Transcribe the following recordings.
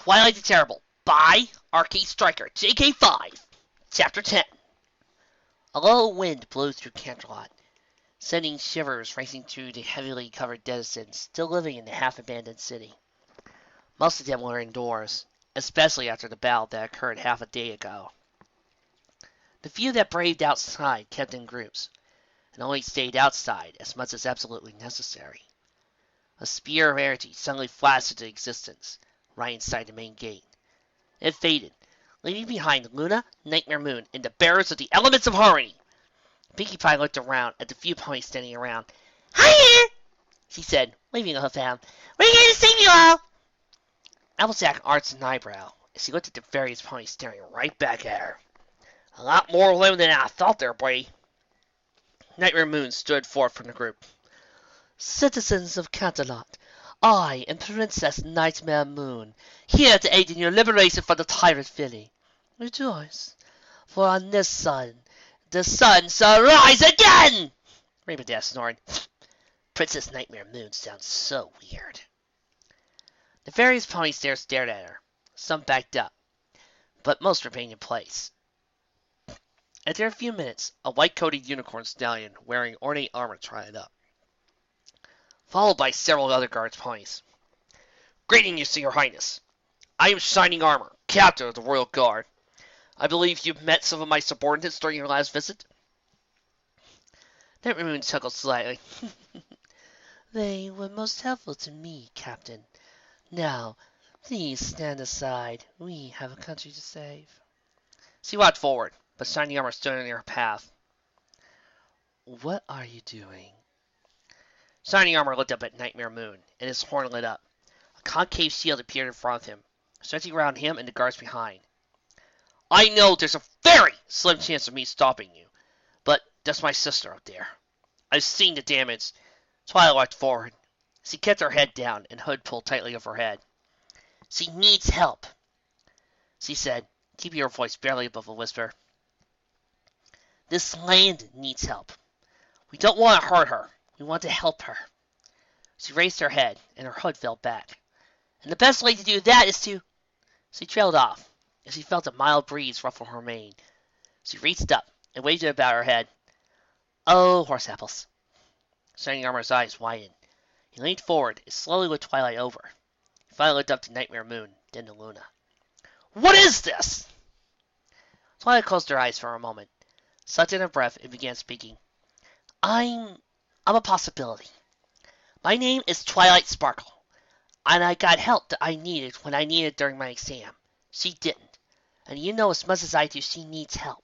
Twilight the Terrible by Arcade Striker, JK5, Chapter 10. A low wind blows through Canterlot, sending shivers racing through the heavily covered denizens still living in the half-abandoned city. Most of them were indoors, especially after the battle that occurred half a day ago. The few that braved outside kept in groups, and only stayed outside as much as absolutely necessary. A spear of energy suddenly flashed into existence, right inside the main gate. It faded, leaving behind Luna, Nightmare Moon, and the bearers of the elements of harmony. Pinkie Pie looked around at the few ponies standing around. "Hi there," she said, waving a hoof at him. "We're here to save you all." Applejack arched an eyebrow as he looked at the various ponies staring right back at her. "A lot more of them than I thought there, boy." Nightmare Moon stood forth from the group. "Citizens of Canterlot, I am Princess Nightmare Moon, here to aid in your liberation from the Tyrant Filly. Rejoice, for on this sun, the sun shall rise again!" Rainbow Dash snored. Princess Nightmare Moon sounds so weird. The various ponies there stared at her. Some backed up, but most remained in place. After a few minutes, a white-coated unicorn stallion wearing ornate armor trotted up, followed by several other guards' ponies. "Greetings, Your Highness. I am Shining Armor, captain of the Royal Guard. I believe you've met some of my subordinates during your last visit?" Nightmare Moon chuckled slightly. "They were most helpful to me, Captain. Now, please stand aside. We have a country to save." She walked forward, but Shining Armor stood in her path. "What are you doing?" Shining Armor looked up at Nightmare Moon, and his horn lit up. A concave shield appeared in front of him, stretching around him and the guards behind. "I know there's a very slim chance of me stopping you, but that's my sister up there. I've seen the damage." Twilight walked forward. She kept her head down and hood pulled tightly over her head. "She needs help," she said, keeping her voice barely above a whisper. "This land needs help. We don't want to hurt her. We want to help her." She raised her head, and her hood fell back. "And the best way to do that is to—" She trailed off, as she felt a mild breeze ruffle her mane. She reached up and waved it about her head. "Oh, horse apples." Shining Armor's eyes widened. He leaned forward and slowly looked Twilight over. He finally looked up to Nightmare Moon, then to Luna. "What is this?" Twilight closed her eyes for a moment, sucked in her breath, and began speaking. I'm a possibility. My name is Twilight Sparkle, and I got help that I needed when I needed it during my exam. She didn't, and you know as much as I do she needs help."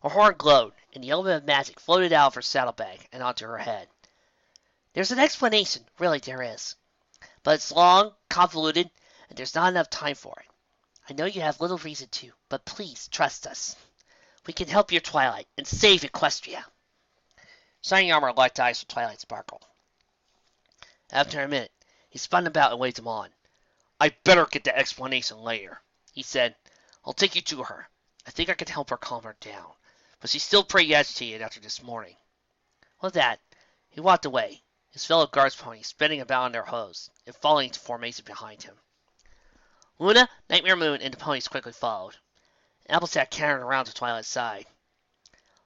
Her horn glowed, and the element of magic floated out of her saddlebag and onto her head. "There's an explanation, really there is. But it's long, convoluted, and there's not enough time for it. I know you have little reason to, but please trust us. We can help your Twilight and save Equestria." Shining Armor locked eyes with Twilight Sparkle. After a minute, he spun about and waved him on. "I better get that explanation later," he said. "I'll take you to her. I think I can help her calm her down, but she's still pretty agitated after this morning." With that, he walked away, his fellow guards' ponies spinning about on their hooves and falling into formation behind him. Luna, Nightmare Moon, and the ponies quickly followed. Applejack cantered around to Twilight's side.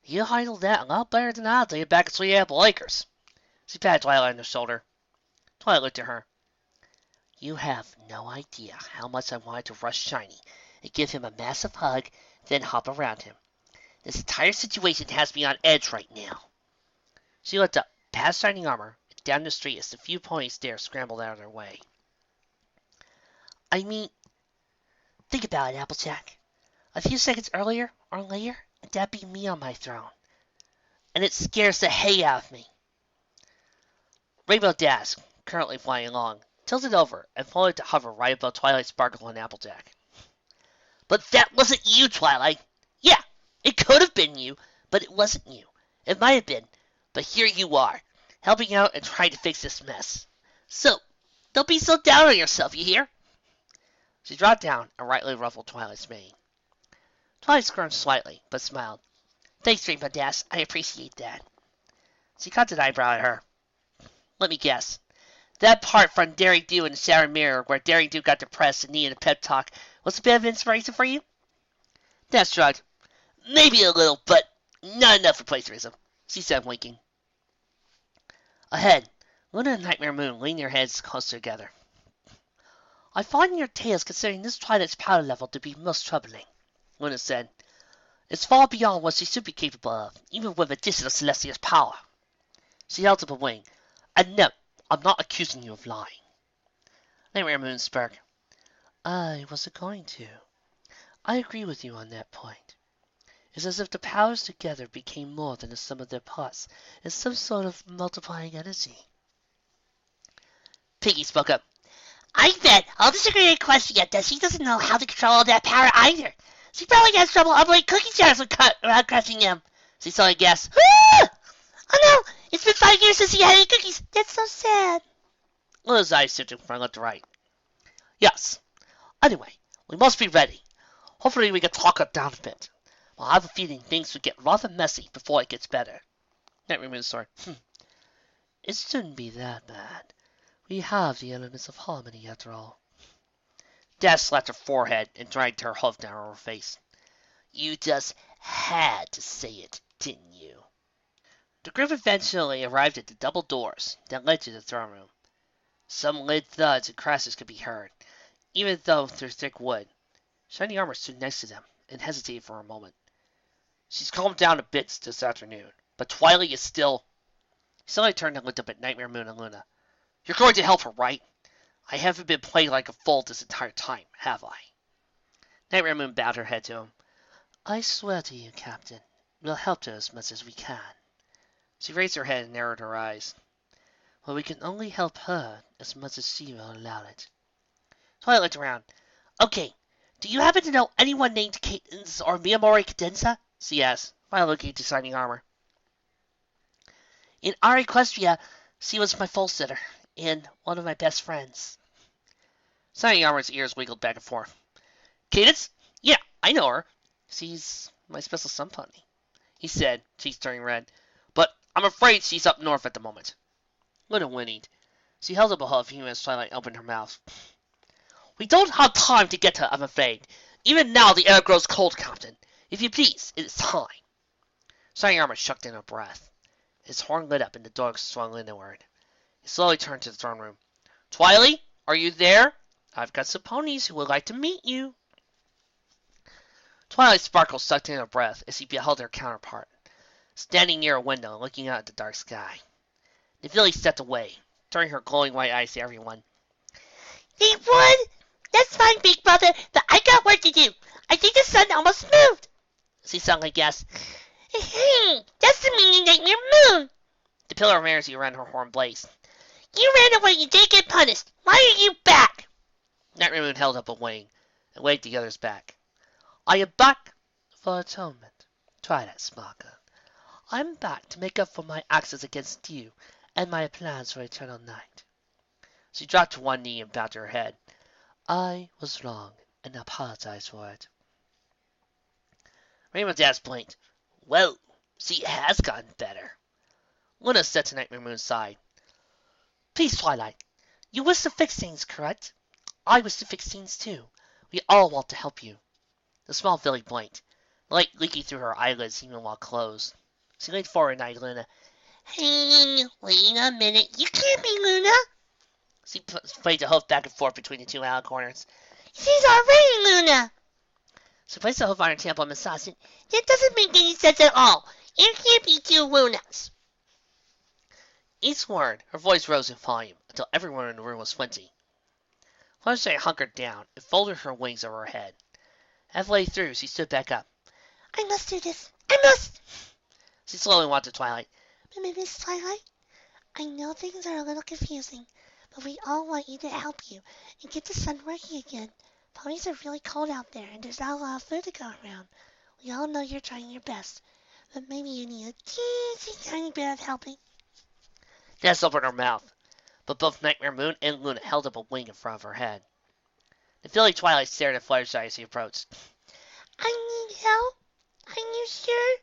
"You handled that a lot better than I did back at Sweet Apple Acres." She patted Twilight on the shoulder. Twilight looked at her. "You have no idea how much I wanted to rush Shiny and give him a massive hug, then hop around him. This entire situation has me on edge right now." She looked up, past Shining Armor, and down the street as the few ponies there scrambled out of their way. "I mean, think about it, Applejack. A few seconds earlier or later, and that'd be me on my throne. And it scares the hay out of me." Rainbow Dash, currently flying along, tilted over and floated to hover right above Twilight Sparkle and Applejack. "But that wasn't you, Twilight. Yeah, it could have been you, but it wasn't you. It might have been, but here you are, helping out and trying to fix this mess. So, don't be so down on yourself, you hear?" She dropped down and lightly ruffled Twilight's mane. Twilight squirmed slightly, but smiled. "Thanks, Rainbow Dash. I appreciate that." She cocked an eyebrow at her. "Let me guess. That part from Daring Do in the Shattered Mirror, where Daring Do got depressed and needed a pep talk, was a bit of inspiration for you? Death shrugged. Maybe a little, but not enough for plagiarism, she said, winking. Ahead, Luna and Nightmare Moon leaned their heads closer together. I find your tales considering this Twilight's power level to be most troubling, Luna said. It's far beyond what she should be capable of, even with addition of Celestia's power. She held up a wing. And no, I'm not accusing you of lying. Nightmare Moon spoke. I wasn't going to. I agree with you on that point. It's as if the powers together became more than the sum of their parts in some sort of multiplying energy. Piggy spoke up. I bet I'll disagree with Equestria that she doesn't know how to control all that power either. She probably has trouble operating cookie jars without crushing them. She suddenly gasped. Ah! Oh no! It's been 5 years since she had any cookies. That's so sad. Luna's eyes shifted from left to right. Yes. Anyway, we must be ready. Hopefully we can talk her down a bit. I have a feeling things will get rather messy before it gets better. Nightmare Moon sword. It shouldn't be that bad. We have the elements of harmony after all. Death slapped her forehead and dragged her hoof down her face. You just had to say it, didn't you? The group eventually arrived at the double doors that led to the throne room. Some lid thuds and crashes could be heard, even though through thick wood. Shiny Armor stood next to them and hesitated for a moment. She's calmed down a bit this afternoon, but Twilight is still... He suddenly turned and looked up at Nightmare Moon and Luna. You're going to help her, right? I haven't been playing like a fool this entire time, have I? Nightmare Moon bowed her head to him. I swear to you, Captain, we'll help her as much as we can. She raised her head and narrowed her eyes. Well, we can only help her as much as she will allow it. Twilight looked around. Okay, do you happen to know anyone named Cadence or Miyamori Cadenza? She asked, while looking at the Shining Armor. In our Equestria, she was my full sitter, and one of my best friends. Shining Armor's ears wiggled back and forth. Cadence? Yeah, I know her. She's my special sun pony, he said, cheeks turning red. But I'm afraid she's up north at the moment. Luna whinnied. She held up a hoof even as Twilight opened her mouth. We don't have time to get to her, I'm afraid. Even now the air grows cold, Captain. If you please, it is time. Shining Armor shook in a breath. His horn lit up and the door swung inward. He slowly turned to the throne room. Twilight, are you there? I've got some ponies who would like to meet you. Twilight's sparkle sucked in a breath as he beheld her counterpart, standing near a window looking out at the dark sky. The filly stepped away, turning her glowing white eyes to everyone. They would? That's fine, big brother, but I got work to do. I think the sun almost moved. She suddenly gasped. That's the meaning Nightmare Moon. The pillar of mercy around her horn blazed. You ran away and didn't get punished. Why are you back? Nightmare Moon held up a wing and waved the others back. I am back for atonement, Twilight Sparkle. I'm back to make up for my actions against you and my plans for eternal night. She dropped to one knee and bowed her head. I was wrong and apologize for it. Rainbow's eyes blinked. Well, she has gotten better. Luna stepped to Nightmare Moon's side. Please, Twilight. You wish to fix things, correct? I wish to fix things too. We all want to help you. The small filly blinked, light leaking through her eyelids even while closed. She leaned forward and eyed Luna. Hey, wait a minute. You can't be Luna. She played the hoof back and forth between the two outer corners. She's already Luna. She placed the hoof on her temple and massaged it. That doesn't make any sense at all. You can't be two Lunas. Each word, her voice rose in volume until everyone in the room was flinty. Fluttershy hunkered down and folded her wings over her head. Halfway through, she stood back up. I must do this. I must. She slowly walked to Twilight. But Miss Twilight, I know things are a little confusing, but we all want you to help you and get the sun working again. Ponies are really cold out there, and there's not a lot of food to go around. We all know you're trying your best, but maybe you need a teensy tiny bit of helping. Jess opened her mouth, but both Nightmare Moon and Luna held up a wing in front of her head. The filly Twilight stared at Fluttershy as he approached. I need help? Are you sure?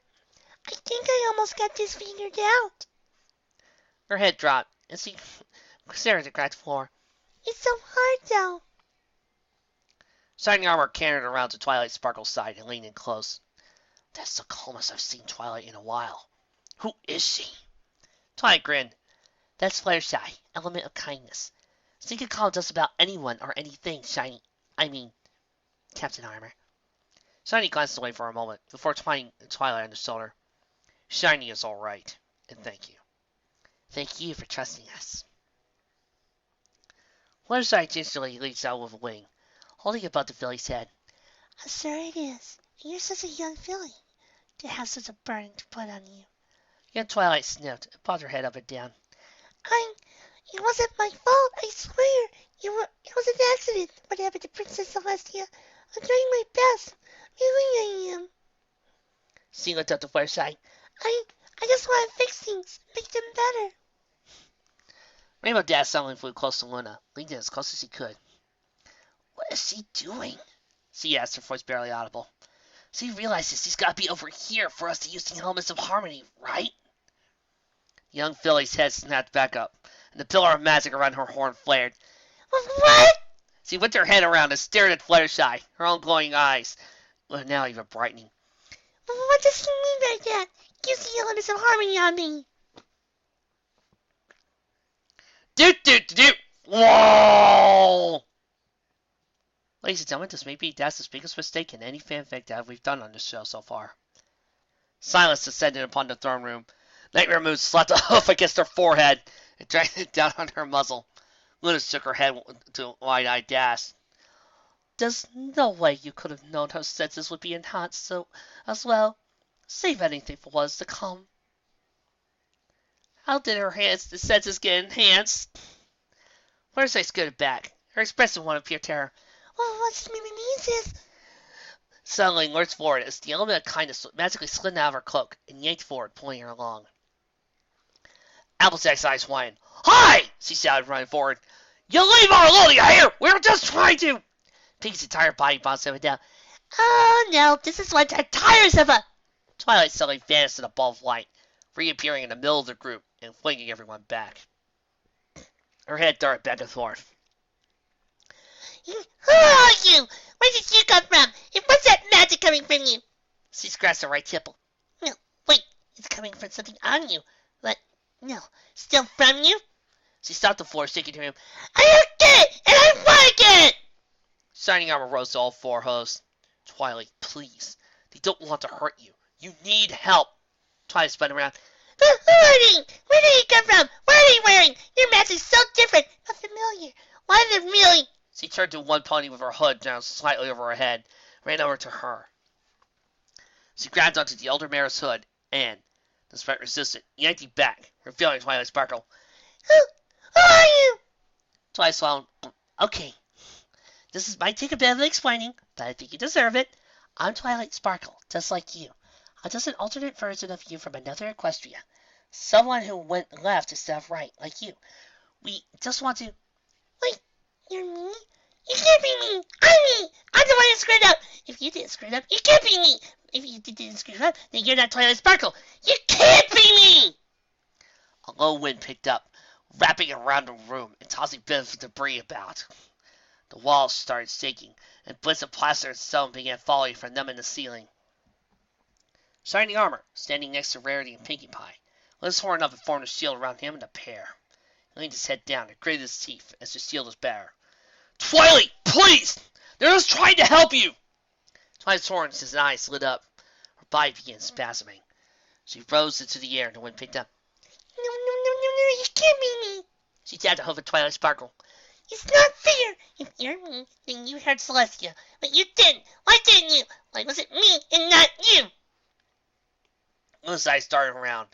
I think I almost got this figured out. Her head dropped, and she staring at the cracked floor. It's so hard, though. Shining Armor cantered around to Twilight Sparkle's side and leaned in close. That's the calmest I've seen Twilight in a while. Who is she? Twilight grinned. That's Fluttershy, element of kindness. She can calm just about anyone or anything, Shiny. Captain Armor. Shiny glanced away for a moment before twanging Twilight on the shoulder. Shiny is all right, and thank you. Thank you for trusting us. Fluttershy gingerly reached out with a wing, holding above the filly's head. I'm sure it is. And you're such a young filly to have such a burden to put on you. Young Twilight sniffed and popped her head up and down. It wasn't my fault, I swear. It was an accident. What happened to Princess Celestia? I'm doing my best. Really, I am. She looked up to Fluttershy. I just want to fix things, make them better. Rainbow Dash suddenly flew close to Luna, leaned in as close as she could. What is she doing? She asked, her voice barely audible. She realizes she's got to be over here for us to use the Elements of Harmony, right? Young Filly's head snapped back up, and the pillar of magic around her horn flared. What? She whipped her head around and stared at Fluttershy, her own glowing eyes, now even brightening. What does he mean by that? Use the Elements of Harmony on me. Doot! Whoa! Ladies and gentlemen, this may be Dash's biggest mistake in any fanfic that we've done on this show so far. Silence descended upon the throne room. Nightmare Moon slapped a hoof against her forehead and dragged it down on her muzzle. Luna shook her head to wide-eyed Dash. There's no way you could have known her senses would be enhanced so as well. Save anything for what is to come. How did her senses get enhanced? Fluttershy scooted back. Her expression one of pure terror. Well, what's the meaning is? Suddenly lurched forward as the element of kindness magically slid out of her cloak and yanked forward, pulling her along. Applejack's eyes widened. Hi! She shouted, running forward. You leave her alone, you hear? We're just trying to... Pinky's entire body bounced up and down. Oh, no, this is what tires of her. Twilight suddenly vanished in a ball of light, reappearing in the middle of the group and flinging everyone back. Her head darted back and forth. Who are you? Where did you come from? And what's that magic coming from you? She scratched her right temple. No, wait, it's coming from something on you. But, no, still from you? She stopped the floor, shaking to him. I don't get it, and I want to get it! Shining Armor rose to all four hosts. Twilight, please. They don't want to hurt you. You need help. Twilight spun around. But who are you? Where did you come from? What are you wearing? Your mask is so different, not familiar. Why is it really? She turned to one pony with her hood down slightly over her head, ran over to her. She grabbed onto the elder mare's hood and, despite resistance, yanked it back, revealing Twilight Sparkle. Who are you? Twilight swallowed. Okay. This might take a bit of explaining, but I think you deserve it. I'm Twilight Sparkle, just like you. I'm just an alternate version of you from another Equestria. Someone who went left instead of right, like you. We just want to... Wait, you're me? You can't be me! I'm me! I'm the one who screwed up! If you didn't screw up, you can't be me! If you didn't screw up, then you're not Twilight Sparkle! You can't be me! A low wind picked up, wrapping around the room and tossing bits of debris about. The walls started shaking, and bits of plaster and stone began falling from them in the ceiling. Shining Armor, standing next to Rarity and Pinkie Pie, lit his horn up and formed a shield around him and the pair. He leaned his head down and gritted his teeth as the shield was bare. Twilight, please! They're just trying to help you! Twilight's horns, his eyes lit up. Her body began spasming. She rose into the air and the wind picked up. No, you can't be me! She tapped a hoof at Twilight Sparkle. It's not fair! If you're me, then you heard Celestia. But you didn't! Why didn't you? Why was it me and not you? Luna's eyes darted around,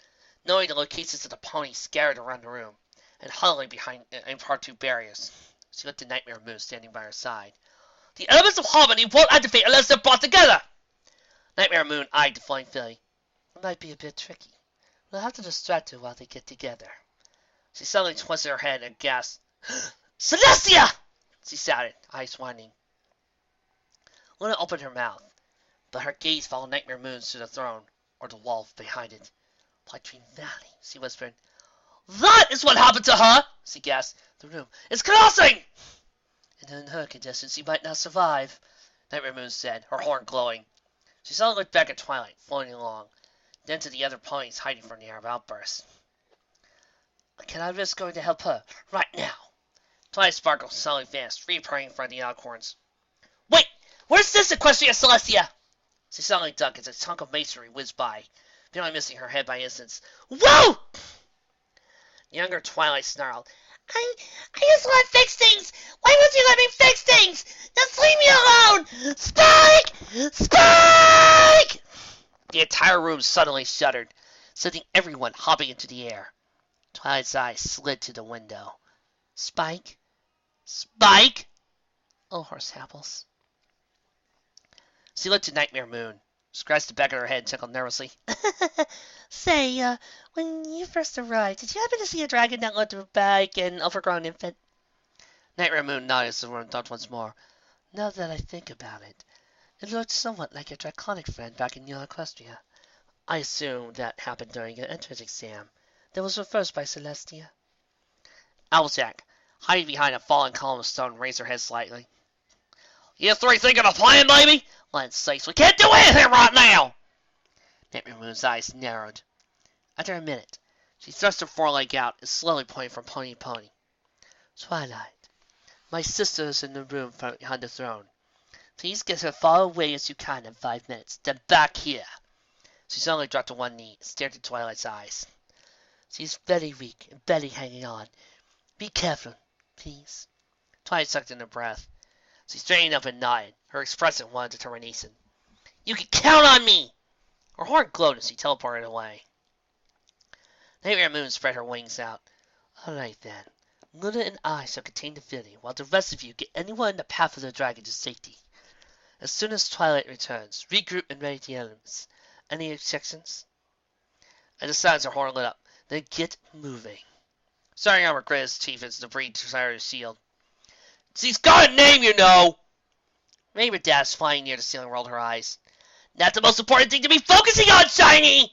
knowing the locations of the ponies scattered around the room, and huddling behind impromptu barriers. She looked at Nightmare Moon standing by her side. The elements of harmony won't activate unless they're brought together! Nightmare Moon eyed the flying filly. It might be a bit tricky. We'll have to distract her while they get together. She suddenly twisted her head and gasped. Celestia! She shouted, eyes widening. Luna opened her mouth, but her gaze followed Nightmare Moon's to the throne, or the wall behind it. Blight Valley, she whispered. That is what happened to her! She gasped. the room. It's collapsing! And in her condition, she might not survive, Nightmare Moon said, her horn glowing. She suddenly looked back at Twilight, floating along, then to the other ponies hiding from the Arab outburst. Can I risk going to help her, right now? Twilight sparkled, suddenly vanished, reappearing in front of the Alcorns. Wait! Where's this Equestria Celestia? She suddenly ducked as a chunk of masonry whizzed by, barely missing her head by instance. Whoa! The younger Twilight snarled. I just want to fix things. Why won't you let me fix things? Just leave me alone. Spike! Spike! The entire room suddenly shuddered, sending everyone hopping into the air. Twilight's eyes slid to the window. Spike? Spike? Oh, horse apples. She looked at Nightmare Moon, scratched the back of her head, and chuckled nervously. Say, when you first arrived, did you happen to see a dragon that looked like an overgrown infant? Nightmare Moon nodded as the room thought once more. Now that I think about it, it looked somewhat like your draconic friend back in Equestria. I assume that happened during an entrance exam that was reversed by Celestia. Applejack, hiding behind a fallen column of stone, raised her head slightly. You three thinking of a plan, baby? Land's sakes, we can't do anything right now! Nightmare Moon's eyes narrowed. After a minute, she thrust her foreleg out and slowly pointed from pony to pony. Twilight, my sister is in the room behind the throne. Please get her far away as you can in 5 minutes, then back here. She suddenly dropped to one knee and stared at Twilight's eyes. She's very weak and barely hanging on. Be careful, please. Twilight sucked in her breath. She straightened up and nodded, her expression one of determination. You can count on me! Her horn glowed as she teleported away. Nightmare Moon spread her wings out. All right, then. Luna and I shall contain the filly, while the rest of you get anyone in the path of the dragon to safety. As soon as Twilight returns, regroup and ready the elements. Any objections? At the sounds, her horn lit up. Then get moving. Starting Armor gritted his teeth as the breed desired his shield. She's got a name, you know! Rainbow Dash, flying near the ceiling, rolled her eyes. Not the most important thing to be focusing on, Shiny!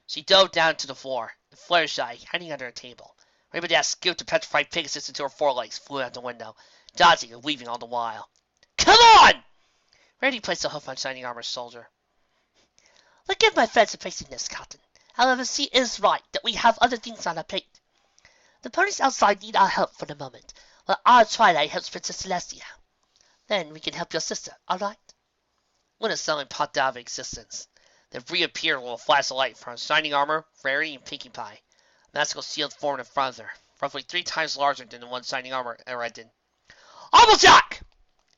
She dove down to the floor, and Fluttershy, hiding under a table. Rainbow Dash scooped the petrified Pegasus into her forelegs, flew out the window, dodging and weaving all the while. Come on! Rarity placed a hoof on Shining Armor's shoulder. Forgive my fancy facing this, Captain. However, she is right that we have other things on our plate. The ponies outside need our help for the moment, while our Twilight helps Princess Celestia. Then we can help your sister, all right? Luna suddenly popped out of existence, then reappeared with a flash of light from Shining Armor, Rarity, and Pinkie Pie. A magical shield formed in front of her, roughly 3 times larger than the one Shining Armor erected. Applejack!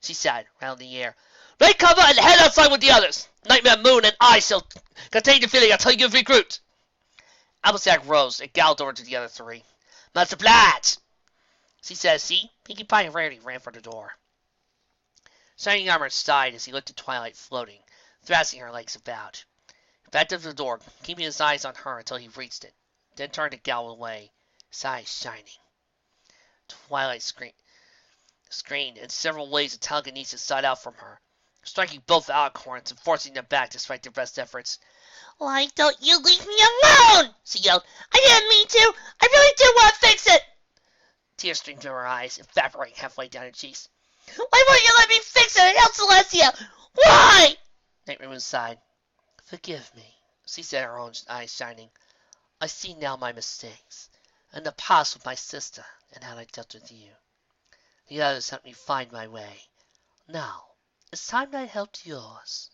She said, round the air. Make cover and head outside with the others. Nightmare Moon and I shall contain the filly until you recruit. Applejack rose and galloped over to the other 3. Much obliged! She said, see? Pinkie Pie and Rarity ran for the door. Shining Armor sighed as he looked at Twilight floating, thrusting her legs about. He backed up to the door, keeping his eyes on her until he reached it, then turned to gallop away, his eyes shining. Twilight screamed, and several waves of telekinesis shot out from her, striking both Alcorns and forcing them back despite their best efforts. Why don't you leave me alone? She yelled. I didn't mean to. I really do want to fix it. Tears streamed from her eyes, evaporating halfway down her cheeks. Why won't you let me fix it and help Celestia? Why? Nightmare Moon sighed. Forgive me, she said, her own eyes shining. I see now my mistakes, and the past with my sister, and how I dealt with you. The others helped me find my way. Now, it's time I helped yours.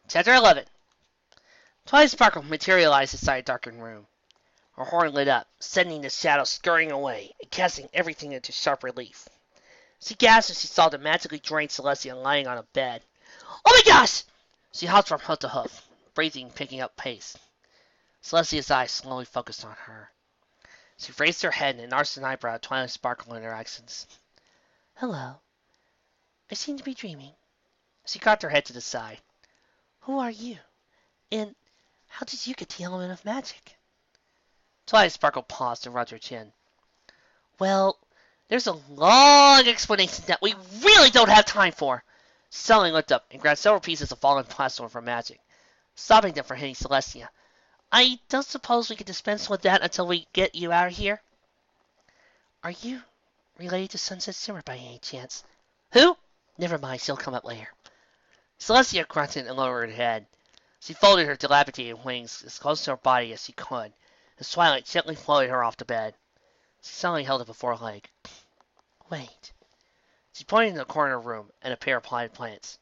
Chapter 11. Twilight Sparkle materialized inside a darkened room. Her horn lit up, sending the shadows scurrying away and casting everything into sharp relief. She gasped as she saw the magically drained Celestia lying on a bed. Oh my gosh! She hopped from hoof to hoof, breathing and picking up pace. Celestia's eyes slowly focused on her. She raised her head and arched an eyebrow at Twilight Sparkle in her accents. Hello. I seem to be dreaming. She cocked her head to the side. Who are you? And how did you get the element of magic? Twilight Sparkle paused and rubbed her chin. Well, there's a long explanation that we really don't have time for. She suddenly looked up and grabbed several pieces of fallen plaster for magic, stopping them from hitting Celestia. I don't suppose we could dispense with that until we get you out of here? Are you related to Sunset Simmer by any chance? Who? Never mind, she'll come up later. Celestia grunted and lowered her head. She folded her dilapidated wings as close to her body as she could, as Twilight gently floated her off to bed. She suddenly held up a foreleg. Wait. She pointed in the corner of the room and a pair of potted plants.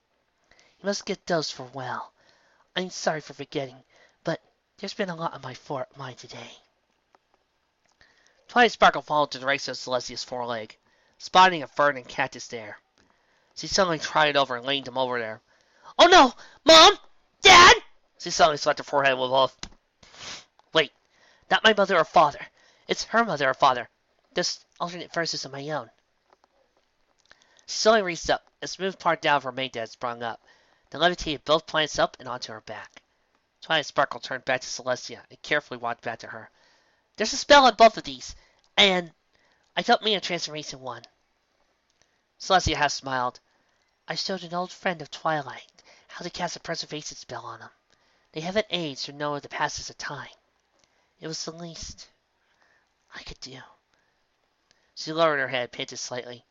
You must get those for well. I'm sorry for forgetting, but there's been a lot on my mind today. Twilight Sparkle followed the direction of Celestia's foreleg, spotting a fern and cactus there. She suddenly trotted over and leaned him over there. Oh no! Mom! Dad! She suddenly slapped her forehead with both. Wait, not my mother or father. It's her mother or father. Just alternate verses of my own. She suddenly reached up and smoothed part down of her mate that had sprung up, then levitated both plants up and onto her back. Twilight Sparkle turned back to Celestia and carefully walked back to her. There's a spell on both of these, and I don't mean a transformation one. Celestia half smiled. I showed an old friend of Twilight how to cast a preservation spell on them. They haven't aged or know the passage of time. It was the least I could do. She lowered her head, panted slightly.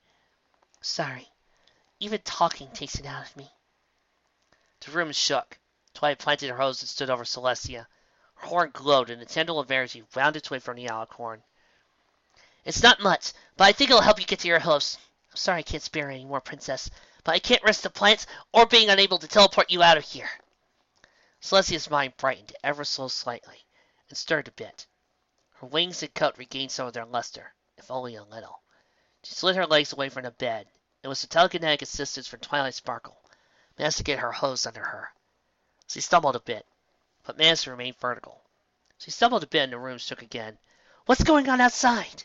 Sorry. Even talking takes it out of me. The room shook. Twilight planted her hose and stood over Celestia. Her horn glowed, and a tendril of energy wound its way from the alicorn. It's not much, but I think it'll help you get to your hoofs. I'm sorry I can't spare any more, Princess, but I can't risk the plants or being unable to teleport you out of here. Celestia's mind brightened ever so slightly and stirred a bit. Her wings and coat regained some of their luster, if only a little. She slid her legs away from the bed, and with the telekinetic assistance from Twilight Sparkle, managed to get her hose under her. She stumbled a bit, but managed to remain vertical. She stumbled a bit and the room shook again. What's going on outside?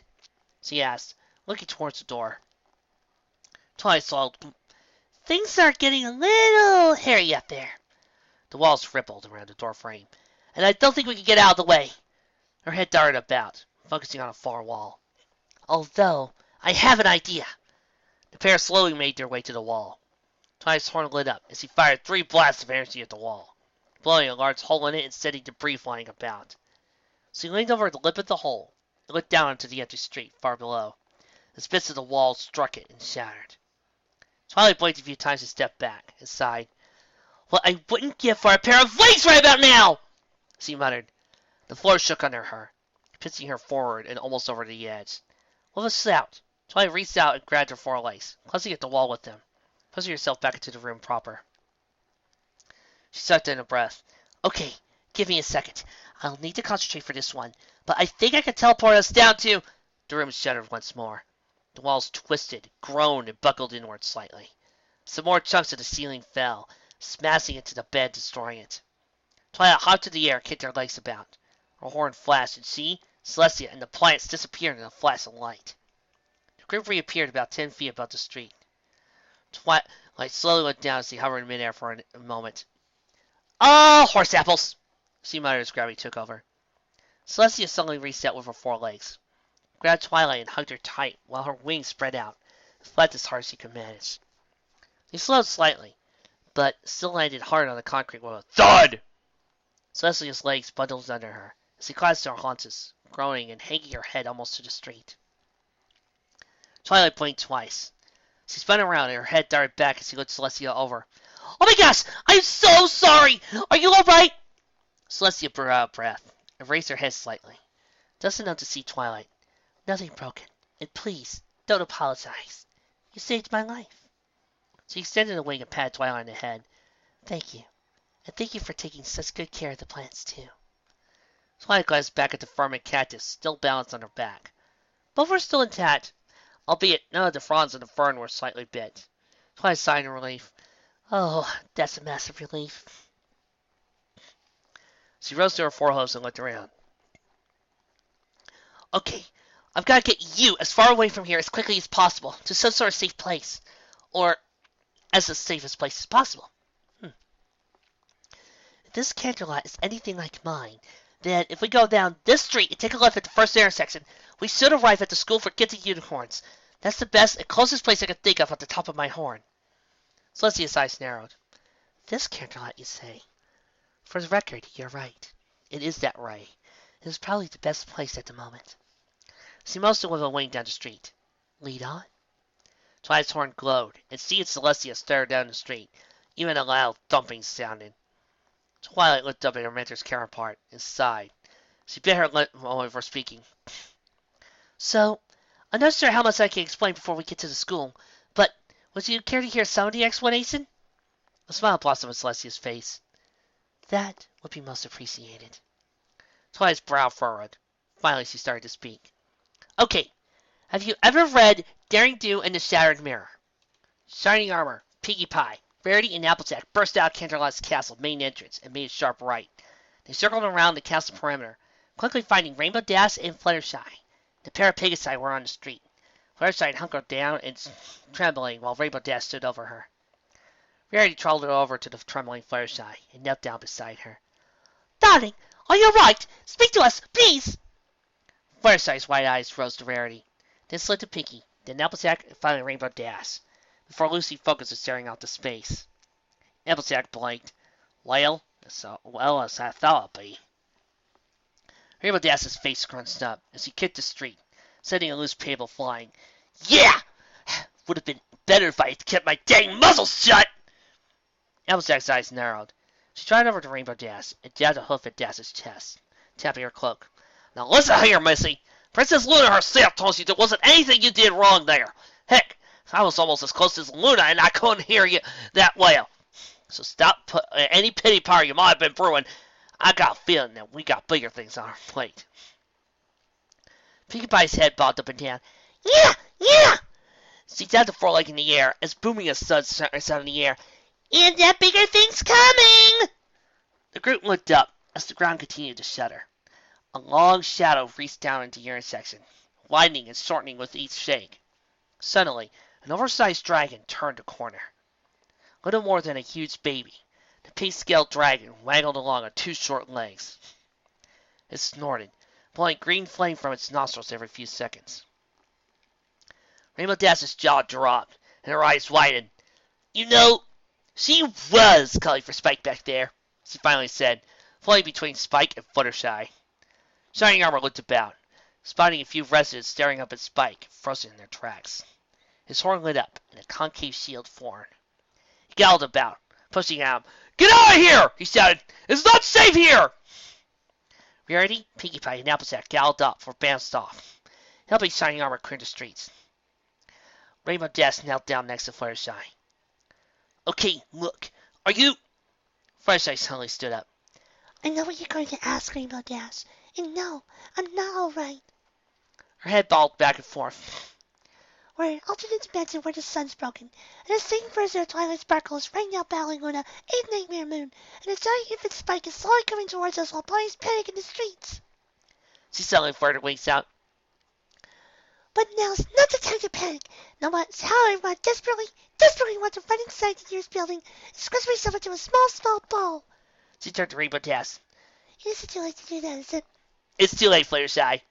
She asked, looking towards the door. Twilight swallowed. Things are getting a little hairy up there. The walls rippled around the door frame, and I don't think we can get out of the way. Her head darted about, focusing on a far wall. Although, I have an idea. The pair slowly made their way to the wall. Twilight's horn lit up as he fired 3 blasts of energy at the wall, blowing a large hole in it and sending debris flying about. She leaned over the lip of the hole and looked down into the empty street far below, as bits of the wall struck it and shattered. Twilight blinked a few times and stepped back and sighed. What I wouldn't give for a pair of legs right about now! She muttered. The floor shook under her, pitching her forward and almost over the edge. With a shout, Twilight reached out and grabbed her forelegs, clutching at the wall with them, pushing herself back into the room proper. She sucked in a breath. Okay, give me a second. I'll need to concentrate for this one, but I think I can teleport us down to... The room shuddered once more. The walls twisted, groaned, and buckled inward slightly. Some more chunks of the ceiling fell, smashing into the bed, destroying it. Twilight hopped to the air and kicked her legs about. Her horn flashed, and she, Celestia, and the plants disappeared in a flash of light. The group reappeared about 10 feet above the street. Twilight slowly went down as she hovered in midair for a moment. Oh, horse apples! She muttered as gravity took over. Celestia suddenly reached out with her forelegs, grabbed Twilight and hugged her tight while her wings spread out, and flapped as hard as she could manage. She slowed slightly, but still landed hard on the concrete with a thud! Celestia's legs bundled under her as she collapsed to her haunches, groaning and hanging her head almost to the street. Twilight blinked twice. She spun around and her head darted back as she looked Celestia over. Oh my gosh! I'm so sorry! Are you alright? Celestia blew out a breath and raised her head slightly, just enough to see Twilight. Nothing broken, and please, don't apologize. You saved my life. She extended a wing and patted Twilight on the head. Thank you, and thank you for taking such good care of the plants, too. Twilight glanced back at the fern and cactus, still balanced on her back. Both were still intact, albeit none of the fronds of the fern were slightly bent. Twilight sighed in relief. Oh, that's a massive relief. She rose to her forehose and looked around. Okay, I've got to get you as far away from here as quickly as possible to some sort of safe place. Or as the safest place as possible. If this canter lot is anything like mine, then if we go down this street and take a left at the first intersection, we should arrive at the school for kids and unicorns. That's the best and closest place I can think of at the top of my horn. Celestia's eyes narrowed. This canter lot, you say? For the record, you're right. It is that way. It is probably the best place at the moment. See most of them waiting down the street. Lead on. Twilight's horn glowed, and Sea and Celestia stared down the street. Even a loud thumping sounded. Twilight looked up at her mentor's counterpart and sighed. She bit her lip before speaking. So, I'm not sure how much I can explain before we get to the school, but would you care to hear some of the explanation? A smile blossomed on Celestia's face. That would be most appreciated. Twilight's brow furrowed. Finally, she started to speak. Okay, have you ever read Daring Do and the Shattered Mirror? Shining Armor, Pinkie Pie, Rarity, and Applejack burst out of Canterlot's castle main entrance and made a sharp right. They circled around the castle perimeter, quickly finding Rainbow Dash and Fluttershy. The pair of Pegasi were on the street. Fluttershy hunkered down and trembling while Rainbow Dash stood over her. Rarity trotted over to the trembling Fluttershy and knelt down beside her. Darling, are you all right? Speak to us, please! Fluttershy's white eyes rose to Rarity, then slid to Pinkie, then Applejack, and finally Rainbow Dash, before Lucy focused on staring out to space. Applejack blinked. Well, as well as I thought it'd be. Rainbow Dash's face scrunched up as he kicked the street, sending a loose paper flying. Yeah! Would have been better if I had kept my dang muzzle shut! Applejack's eyes narrowed. She tried over to Rainbow Dash and jabbed a hoof at Dash's chest, tapping her cloak. Now listen here, Missy. Princess Luna herself told you there wasn't anything you did wrong there. Heck, I was almost as close as Luna and I couldn't hear you that well. So stop any pity party you might have been brewing. I got a feeling that we got bigger things on our plate. Pinkie Pie's head bobbed up and down. Yeah, yeah! She tapped the foreleg in the air as booming a thud sounded in the air. And that bigger thing's coming! The group looked up as the ground continued to shudder. A long shadow reached down into the intersection, widening and shortening with each shake. Suddenly, an oversized dragon turned a corner. Little more than a huge baby, the pink-scaled dragon waggled along on two short legs. It snorted, blowing green flame from its nostrils every few seconds. Rainbow Dash's jaw dropped, and her eyes widened. You know, she was calling for Spike back there, she finally said, floating between Spike and Fluttershy. Shining Armor looked about, spotting a few residents staring up at Spike, frozen in their tracks. His horn lit up, and a concave shield formed. He galloped about, pushing at him. Get out of here! He shouted. It's not safe here! Rarity, Pinkie Pie, and Applejack galloped up or bounced off, helping Shining Armor clear the streets. Rainbow Dash knelt down next to Fluttershy. Okay, look. Are you... Fluttershy suddenly stood up. I know what you're going to ask, Rainbow Dash. And no, I'm not all right. Her head bobbed back and forth. We're in an alternate dimension where the sun's broken, and the same version of Twilight Sparkle is right now battling Luna and Nightmare Moon, and a giant infant Spike is slowly coming towards us while ponies panic in the streets. She suddenly flirted her wings out. But now's not the time to panic. No matter how everyone desperately wants to run inside the nearest building and squish myself into a small ball. She turned to Rainbow Dash. It isn't too late to do that, is it? It's too late, Fluttershy.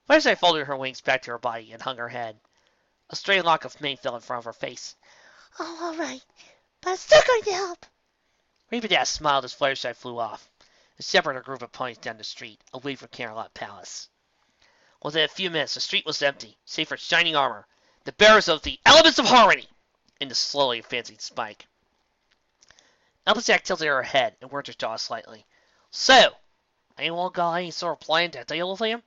Fluttershy folded her wings back to her body and hung her head. A stray lock of mane fell in front of her face. Oh, all right. But I'm still going to help. Rainbow Dash smiled as Fluttershy flew off and shepherded a group of ponies down the street, away from Canterlot Palace. Within a few minutes, the street was empty, save for Shining Armor, the bearers of the Elements of Harmony, and the slowly advancing Spike. Applejack tilted her head and worked her jaw slightly. So, anyone got any sort of plan to deal with him?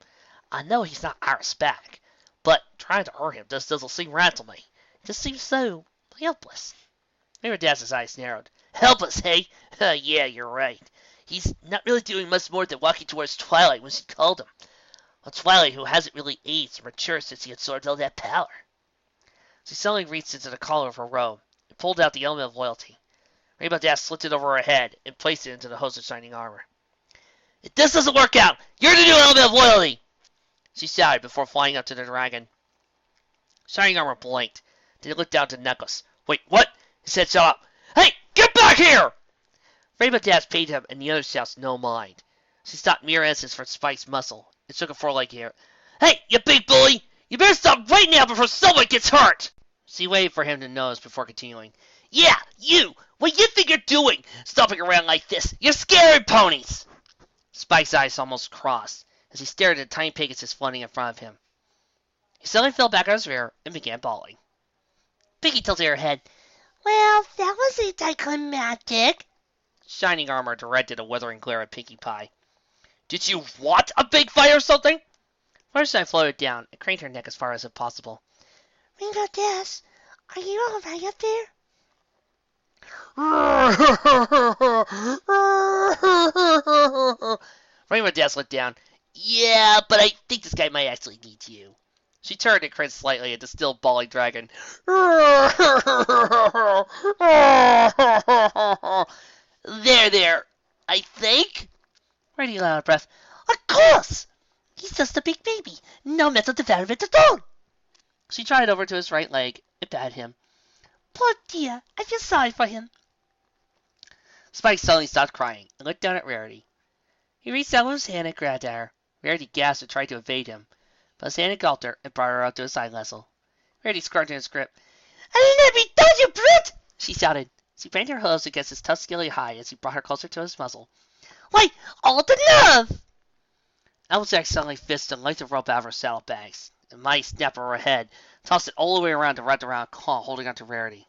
I know he's not our spec, but trying to hurt him just doesn't seem right to me. It just seems so helpless. Rainbow Dash's eyes narrowed. Helpless, hey? Yeah, you're right. He's not really doing much more than walking towards Twilight when she called him. A Twilight who hasn't really aged or matured since he absorbed all that power. She suddenly reached into the collar of her robe and pulled out the element of loyalty. Rainbow Dash slipped it over her head and placed it into the hose of Shining Armor. If this doesn't work out, you're the new element of loyalty! She shouted before flying up to the dragon. Shining Armor blinked. Then he looked down to the necklace. Wait, what? He said, shut up. Hey, get back here! Rainbow Dash paid him, and the other shouts no mind. She stopped mere instance for Spike's muscle and shook a foreleg here. Hey, you big bully! You better stop right now before someone gets hurt! She waited for him to notice before continuing. Yeah, you! What do you think you're doing, stomping around like this? You're scaring ponies! Spike's eyes almost crossed as he stared at the tiny Pegasus floating in front of him. He suddenly fell back on his rear and began bawling. Pinky tilted her head. Well, that was anticlimactic. Shining Armor directed a withering glare at Pinkie Pie. Did you want a big fight or something? Fluttershy floated down and craned her neck as far as if possible. Rainbow Dash, are you alright up there? Rainbow Dash looked down. Yeah, but I think this guy might actually need you. She turned and grinned slightly at the still bawling dragon. There, I think? Rarity let out a breath. Of course! He's just a big baby. No mental development at all. She tried over to his right leg and patted him. Poor dear, I feel sorry for him. Spike suddenly stopped crying and looked down at Rarity. He reached out with his hand and grabbed at her. Rarity gasped and tried to evade him, but his hand engulfed her and brought her out to his side level. Rarity scrunched in his grip. I let me touch you, brute! She shouted. She banged her hooves against his tough, scaly hide as he brought her closer to his muzzle. Why, all the nerve! Applejack suddenly fisted a length of rope out of her saddlebags, and Mighty snapped her head, tossed it all the way around to wrap around a claw holding onto Rarity.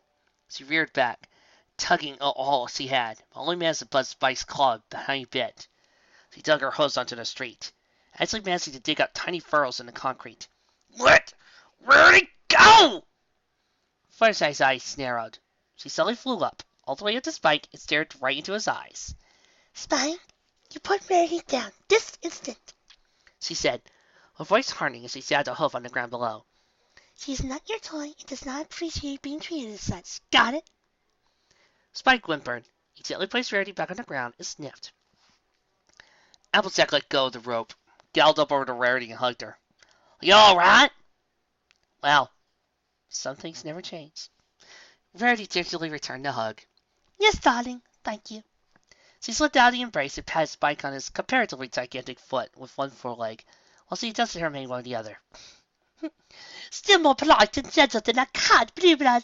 She reared back, tugging all she had, but only managed to buzz Spike's claw a tiny bit. She dug her hooves onto the street, actually managing to dig out tiny furrows in the concrete. Let Rarity go! Fluttershy's eyes narrowed. She suddenly flew up, all the way up to Spike, and stared right into his eyes. Spike, you put Rarity down this instant, she said, her voice hardening as she sat a hoof on the ground below. She's not your toy and does not appreciate being treated as such. Got it? Spike whimpered. He gently placed Rarity back on the ground and sniffed. Applejack let go of the rope, galloped up over to Rarity and hugged her. You all right? Well, some things never change. Rarity gingerly returned the hug. Yes, darling. Thank you. She slipped out of the embrace and patted Spike on his comparatively gigantic foot with one foreleg, while she adjusted her mane with the other. Still more polite and gentle than a cat, blue blood.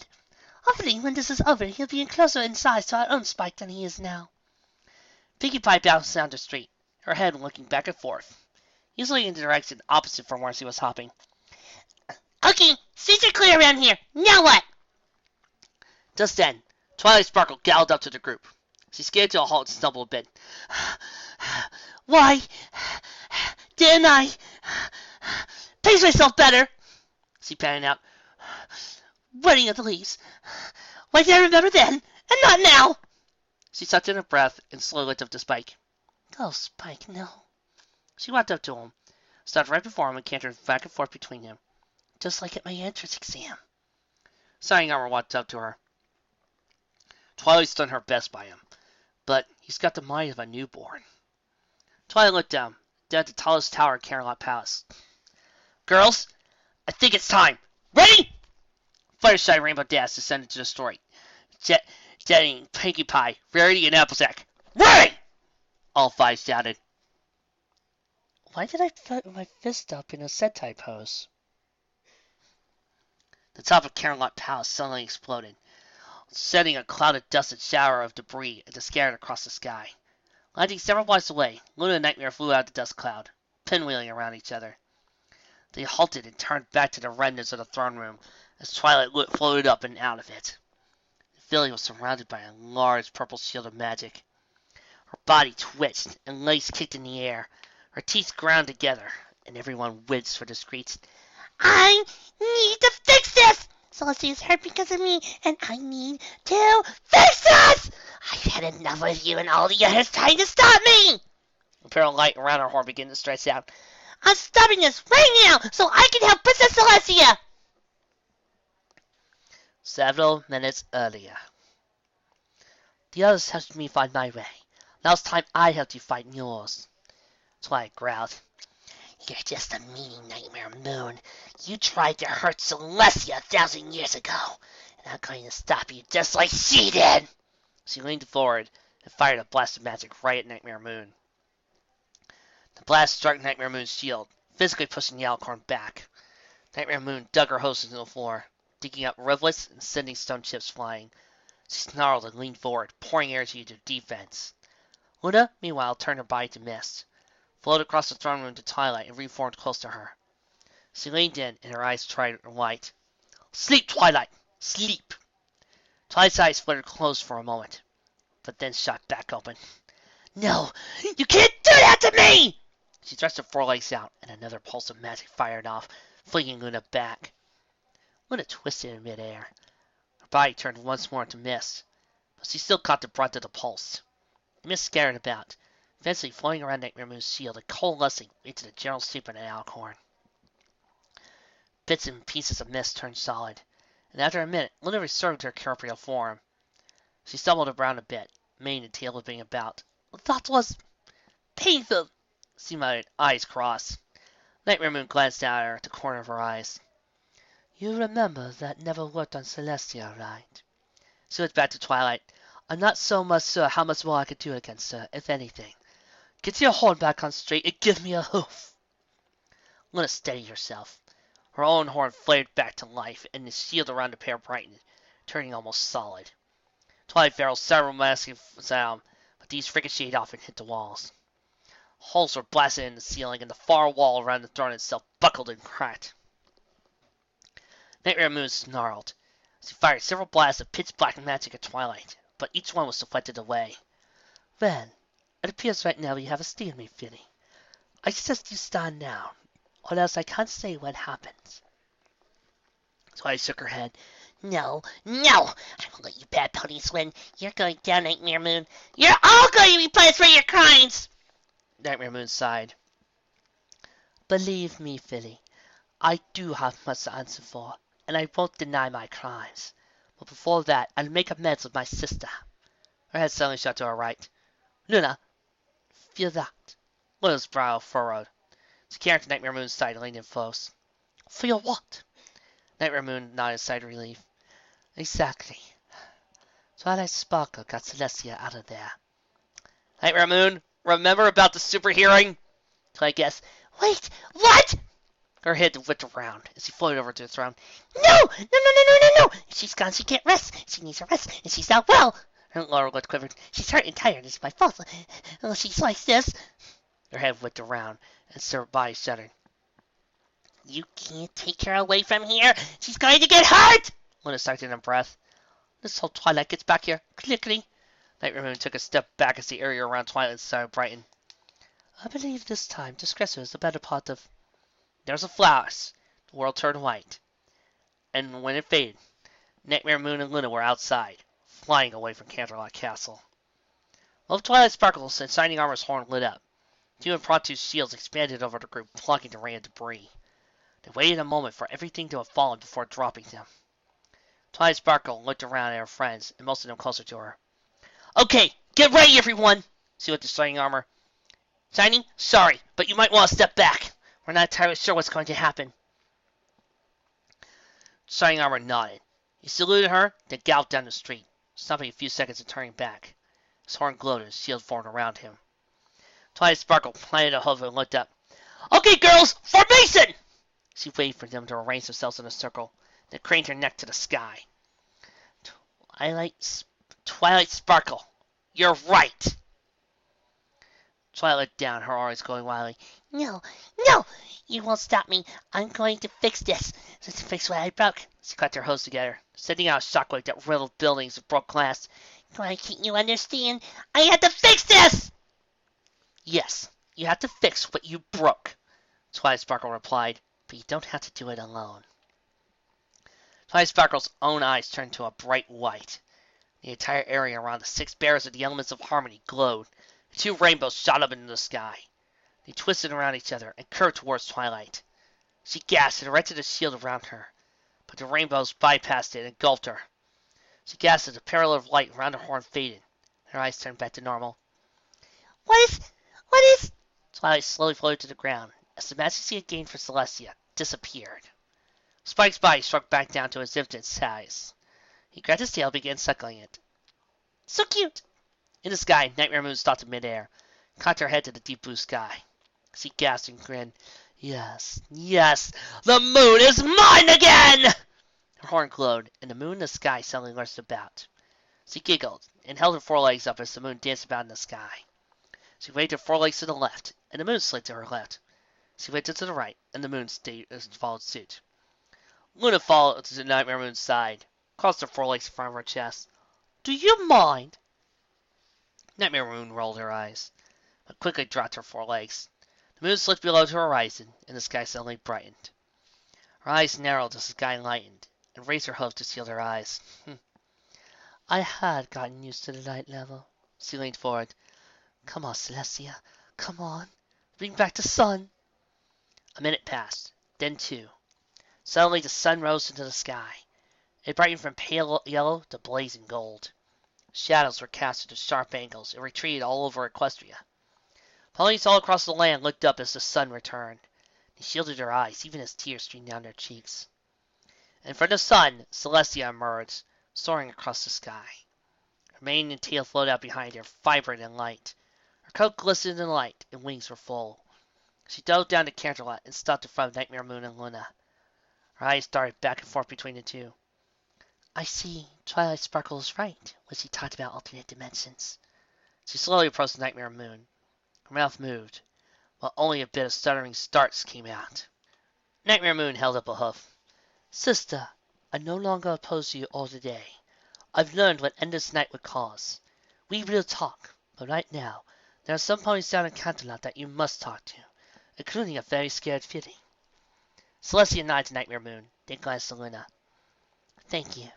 Hopefully, when this is over, he'll be closer in size to our own Spike than he is now. Pinkie Pie bounced down the street, her head looking back and forth, usually in the direction opposite from where she was hopping. Okay, streets are clear around here. Now what? Just then, Twilight Sparkle galloped up to the group. She skated to a halt and stumbled a bit. Why didn't I pace myself better? She panted out. Running at the leaves. Why did I remember then and not now? She sucked in her breath and slowly looked up to Spike. Oh, Spike, no. She walked up to him, stopped right before him, and cantered back and forth between them. Just like at my entrance exam. Shining Armor walked up to her. Twilight's done her best by him, but he's got the mind of a newborn. Twilight looked down at the tallest tower in Camelot Palace. Girls, I think it's time. Ready? Fluttershy, Rainbow Dash descended to the story, jetting Pinkie Pie, Rarity, and Applejack. Ready! All five shouted. Why did I put my fist up in a Sentai pose? The top of Camelot Palace suddenly exploded, setting a cloud of dust and shower of debris that scattered across the sky. Landing several blocks away, Luna and Nightmare flew out of the dust cloud, pinwheeling around each other. They halted and turned back to the remnants of the throne room as Twilight floated up and out of it. Filly was surrounded by a large purple shield of magic. Her body twitched and legs kicked in the air. Her teeth ground together, and everyone winced for the screech. I need to fix this! Celestia is hurt because of me, and I need to fix this! I've had enough with you and all the others trying to stop me! The pale light around her horn began to stretch out. I'm stopping this right now so I can help Princess Celestia! Several minutes earlier. The others helped me find my way. Now it's time I helped you find yours. Twilight growled. You're just a mean Nightmare Moon. You tried to hurt Celestia 1,000 years ago, and I'm going to stop you just like she did! She leaned forward and fired a blast of magic right at Nightmare Moon. The blast struck Nightmare Moon's shield, physically pushing the Alicorn back. Nightmare Moon dug her hose into the floor, digging up rivulets and sending stone chips flying. She snarled and leaned forward, pouring energy into defense. Luna, meanwhile, turned her body to mist, floated across the throne room to Twilight, and reformed close to her. She leaned in, and her eyes tried white. Sleep, Twilight! Sleep! Twilight's eyes fluttered closed for a moment, but then shot back open. No! You can't do that to me! She stretched her forelegs out, and another pulse of magic fired off, flinging Luna back. Luna twisted in midair. Her body turned once more into mist, but she still caught the brunt of the pulse. The mist scattered about, eventually floating around Nightmare Moon's shield and coalescing into the general shape of an Alcorn. Bits and pieces of mist turned solid, and after a minute, Luna restored her corporeal form. She stumbled around a bit, mane and tail whipping about. That was painful, she muttered, eyes crossed. Nightmare Moon glanced down at her at the corner of her eyes. You remember that never worked on Celestia, right? She looked back to Twilight. I'm not so much sure how much more I could do against her, if anything. Get your horn back on straight and give me a hoof. Luna steadied herself. Her own horn flared back to life, and the shield around the pair brightened, turning almost solid. Twilight barreled several massive sound, but these ricocheted off and hit the walls. Holes were blasted in the ceiling, and the far wall around the throne itself buckled and cracked. Nightmare Moon snarled. She fired several blasts of pitch-black magic at Twilight, but each one was deflected away. Well, it appears right now we have a stalemate, Filly. I suggest you stand down, or else I can't say what happens. Twilight shook her head. No, I won't let you bad ponies win. You're going down, Nightmare Moon. You're all going to be punished for your crimes! Nightmare Moon sighed. Believe me, Filly, I do have much to answer for, and I won't deny my crimes. But before that, I'll make amends with my sister. Her head suddenly shot to her right. Luna, feel that. Luna's brow furrowed. She came to Nightmare Moon's side and leaned in close. Feel what? Nightmare Moon nodded a sigh of relief. Exactly. Twilight Sparkle got Celestia out of there. Nightmare Moon, remember about the super hearing? Twilight guessed. Wait, what? Her head whipped around as she floated over to the throne. No! If she's gone, she can't rest. She needs a rest, and she's not well. Her lower lip quivered. She's hurt and tired. It's my fault. Oh, she's like this. Her head whipped around, and her body shuddered. You can't take her away from here. She's going to get hurt! Luna sucked in a breath. This whole Twilight gets back here. Clickety. Nightmare Moon took a step back as the area around Twilight started to brighten. I believe this time discretion is the better part of... There was a flash. The world turned white. And when it faded, Nightmare Moon and Luna were outside, flying away from Canterlot Castle. While Twilight Sparkles and Shining Armor's horn lit up, two impromptu shields expanded over the group, blocking the rain of debris. They waited a moment for everything to have fallen before dropping them. Twilight Sparkle looked around at her friends, and most of them closer to her. Okay, get ready, everyone! She looked at Shining Armor. Shining, sorry, but you might want to step back. We're not entirely sure what's going to happen. Shining Armor nodded. He saluted her, then galloped down the street, stopping a few seconds and turning back. His horn glowed and his shield formed around him. Twilight Sparkle planted a hoof and looked up. Okay, girls, formation! She waited for them to arrange themselves in a circle, then craned her neck to the sky. Twilight Sparkle, you're right! Twilight looked down, her eyes glowing wildly. No, you won't stop me. I'm going to fix this. To fix what I broke. She clapped her hose together, sending out a shockwave that riddled buildings and broke glass. Why can't you understand? I have to fix this! Yes, you have to fix what you broke, Twilight Sparkle replied, but you don't have to do it alone. Twilight Sparkle's own eyes turned to a bright white. The entire area around the six bearers of the elements of harmony glowed. The two rainbows shot up into the sky. They twisted around each other and curved towards Twilight. She gasped and erected a shield around her, but the rainbows bypassed it and engulfed her. She gasped as the parallel of light around her horn faded. Her eyes turned back to normal. What is... Twilight slowly floated to the ground as the magic she had gained for Celestia disappeared. Spike's body shrunk back down to his infinite size. He grabbed his tail and began suckling it. So cute! In the sky, Nightmare Moon stopped in midair, cocked her head to the deep blue sky. She gasped and grinned. Yes, the moon is mine again! Her horn glowed, and the moon in the sky suddenly lurched about. She giggled and held her forelegs up as the moon danced about in the sky. She waved her forelegs to the left, and the moon slid to her left. She went to the right, and the moon followed suit. Luna followed to the Nightmare Moon's side, crossed her forelegs in front of her chest. Do you mind? Nightmare Moon rolled her eyes, but quickly dropped her forelegs. The moon slipped below to the horizon, and the sky suddenly brightened. Her eyes narrowed as the sky lightened, and raised her hoof to shield her eyes. I had gotten used to the light level. She leaned forward. Come on, Celestia. Come on. Bring back the sun. A minute passed, then 2. Suddenly the sun rose into the sky. It brightened from pale yellow to blazing gold. Shadows were cast at sharp angles and retreated all over Equestria. Ponies all across the land looked up as the sun returned. They shielded their eyes, even as tears streamed down their cheeks. And from the sun, Celestia emerged, soaring across the sky. Her mane and tail floated out behind her, vibrant and light. Her coat glistened in the light, and wings were full. She dove down to Canterlot and stopped in front of Nightmare Moon and Luna. Her eyes darted back and forth between the two. I see Twilight Sparkle is right when she talked about alternate dimensions. She slowly approached the Nightmare Moon. Her mouth moved, while only a bit of stuttering starts came out. Nightmare Moon held up a hoof. Sister, I no longer oppose you all today. I've learned what endless night would cause. We will talk, but right now, there are some ponies down in Canterlot that you must talk to, including a very scared Filly. Celestia nodded to Nightmare Moon, then glanced at Luna. Thank you,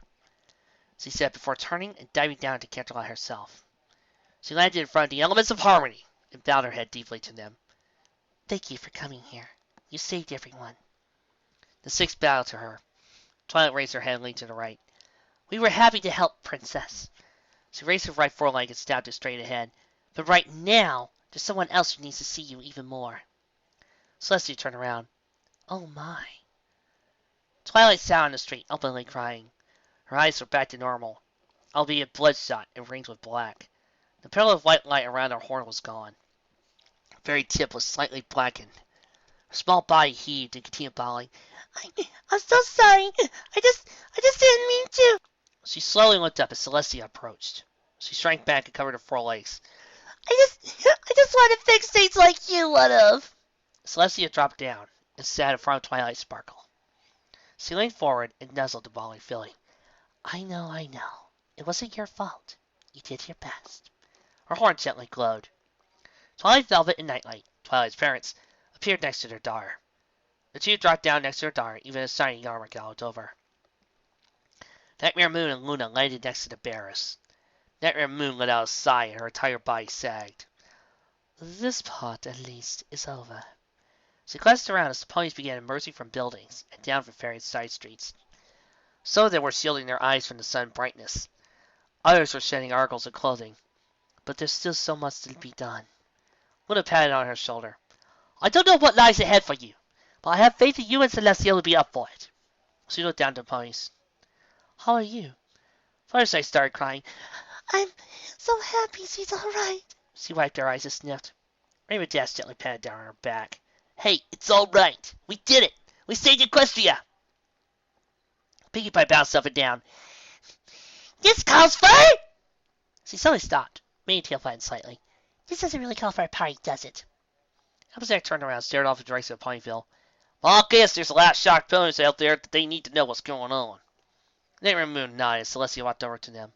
she said before turning and diving down to Canterlot herself. She landed in front of the Elements of Harmony and bowed her head deeply to them. Thank you for coming here. You saved everyone. The 6 bowed to her. Twilight raised her head and leaned to the right. We were happy to help, Princess. She raised her right foreleg and stabbed it straight ahead. But right now, there's someone else who needs to see you even more. Celestia turned around. Oh my. Twilight sat on the street, openly crying. Her eyes were back to normal, albeit bloodshot and ringed with black. The pillar of white light around her horn was gone. Her very tip was slightly blackened. Her small body heaved and continued bawling. I'm so sorry. I just didn't mean to. She slowly looked up as Celestia approached. She shrank back and covered her forelegs. I just want to fix things like you would have. Celestia dropped down and sat in front of Twilight Sparkle. She leaned forward and nuzzled the bawling filly. I know. It wasn't your fault. You did your best. Her horn gently glowed. Twilight Velvet and Nightlight, Twilight's parents, appeared next to their daughter. The two dropped down next to their daughter, even as Shiny Yarmar galloped over. Nightmare Moon and Luna landed next to the bearers. Nightmare Moon let out a sigh and her entire body sagged. This part, at least, is over. She glanced around as the ponies began emerging from buildings and down from various side streets. Some of them were shielding their eyes from the sun brightness. Others were shedding articles of clothing. But there's still so much to be done. Luna patted on her shoulder. I don't know what lies ahead for you, but I have faith in you and Celestia will be up for it. She looked down at the ponies. How are you? Firesight started crying. I'm so happy she's all right. She wiped her eyes and sniffed. Rainbow Dash gently patted down on her back. Hey, it's all right. We did it. We saved Equestria. Pinkie Pie bounced up and down. This calls for... She suddenly stopped. Mane Tail flattened slightly. This doesn't really call for a party, does it? Applejack turned around and stared off the direction of Ponyville. Well, I guess there's a lot of shocked ponies out there that they need to know what's going on. Nightmare Moon nodded as Celestia walked over to them.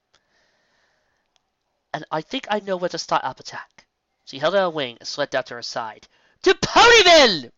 And I think I know where to start Applejack. She held out a wing and slid down to her side. To Ponyville!